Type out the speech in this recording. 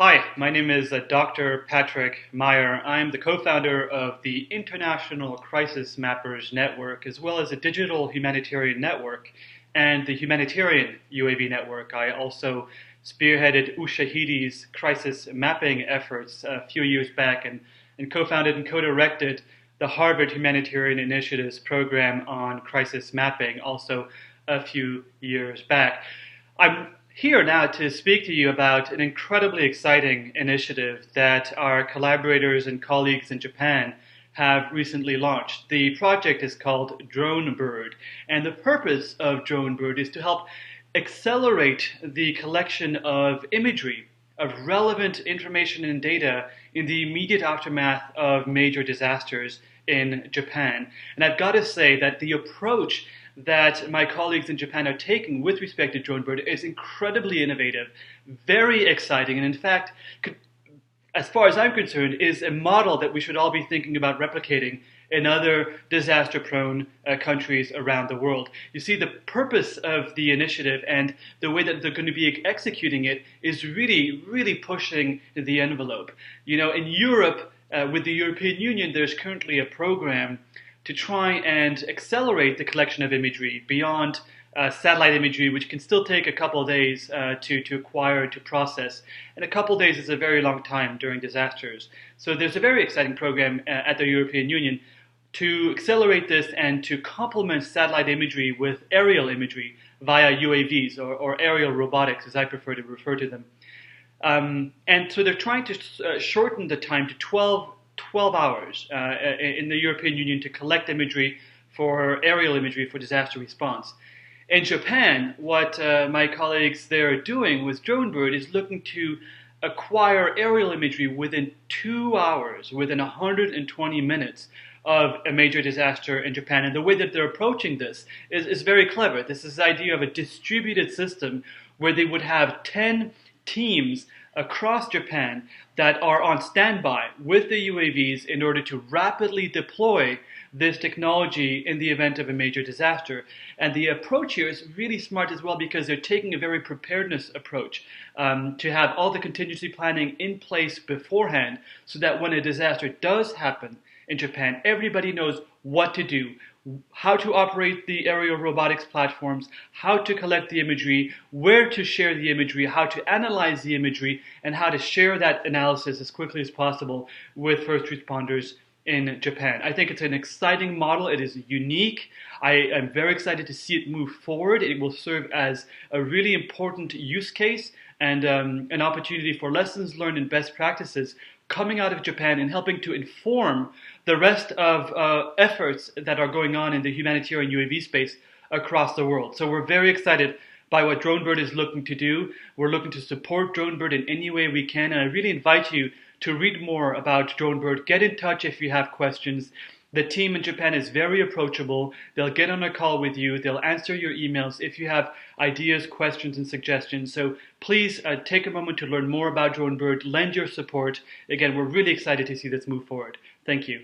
Hi, my name is Dr. Patrick Meier. I'm the co-founder of the International Crisis Mappers Network, as well as a digital humanitarian network and the Humanitarian UAV Network. I also spearheaded Ushahidi's crisis mapping efforts a few years back and co-founded and co-directed the Harvard Humanitarian Initiatives program on crisis mapping also a few years back. I'm here now to speak to you about an incredibly exciting initiative that our collaborators and colleagues in Japan have recently launched. The project is called DroneBird, and the purpose of DroneBird is to help accelerate the collection of imagery, of relevant information and data in the immediate aftermath of major disasters in Japan. And I've got to say that the approach that my colleagues in Japan are taking with respect to DroneBird is incredibly innovative, very exciting, and in fact, as far as I'm concerned, is a model that we should all be thinking about replicating in other disaster-prone countries around the world. You see, the purpose of the initiative and the way that they're going to be executing it is really, really pushing the envelope. You know, in Europe, with the European Union, there's currently a program to try and accelerate the collection of imagery beyond satellite imagery, which can still take a couple of days to acquire, to process. And a couple of days is a very long time during disasters. So there's a very exciting program at the European Union to accelerate this and to complement satellite imagery with aerial imagery via UAVs or aerial robotics, as I prefer to refer to them. And so they're trying to shorten the time to 12 hours in the European Union to collect imagery for aerial imagery for disaster response. In Japan, what my colleagues there are doing with DroneBird is looking to acquire aerial imagery within 2 hours, within 120 minutes of a major disaster in Japan. And the way that they're approaching this is very clever. This is the idea of a distributed system where they would have 10 teams across Japan that are on standby with the UAVs in order to rapidly deploy this technology in the event of a major disaster. And the approach here is really smart as well because they're taking a very preparedness approach to have all the contingency planning in place beforehand so that when a disaster does happen in Japan, everybody knows what to do, how to operate the aerial robotics platforms, how to collect the imagery, where to share the imagery, how to analyze the imagery, and how to share that analysis as quickly as possible with first responders in Japan. I think it's an exciting model. It is unique. I am very excited to see it move forward. It will serve as a really important use case and an opportunity for lessons learned and best practices coming out of Japan and helping to inform the rest of efforts that are going on in the humanitarian UAV space across the world. So we're very excited by what DroneBird is looking to do. We're looking to support DroneBird in any way we can, and I really invite you to read more about DroneBird. Get in touch if you have questions. The team in Japan is very approachable. They'll get on a call with you. They'll answer your emails if you have ideas, questions, and suggestions. So please take a moment to learn more about DroneBird. Lend your support. Again, we're really excited to see this move forward. Thank you.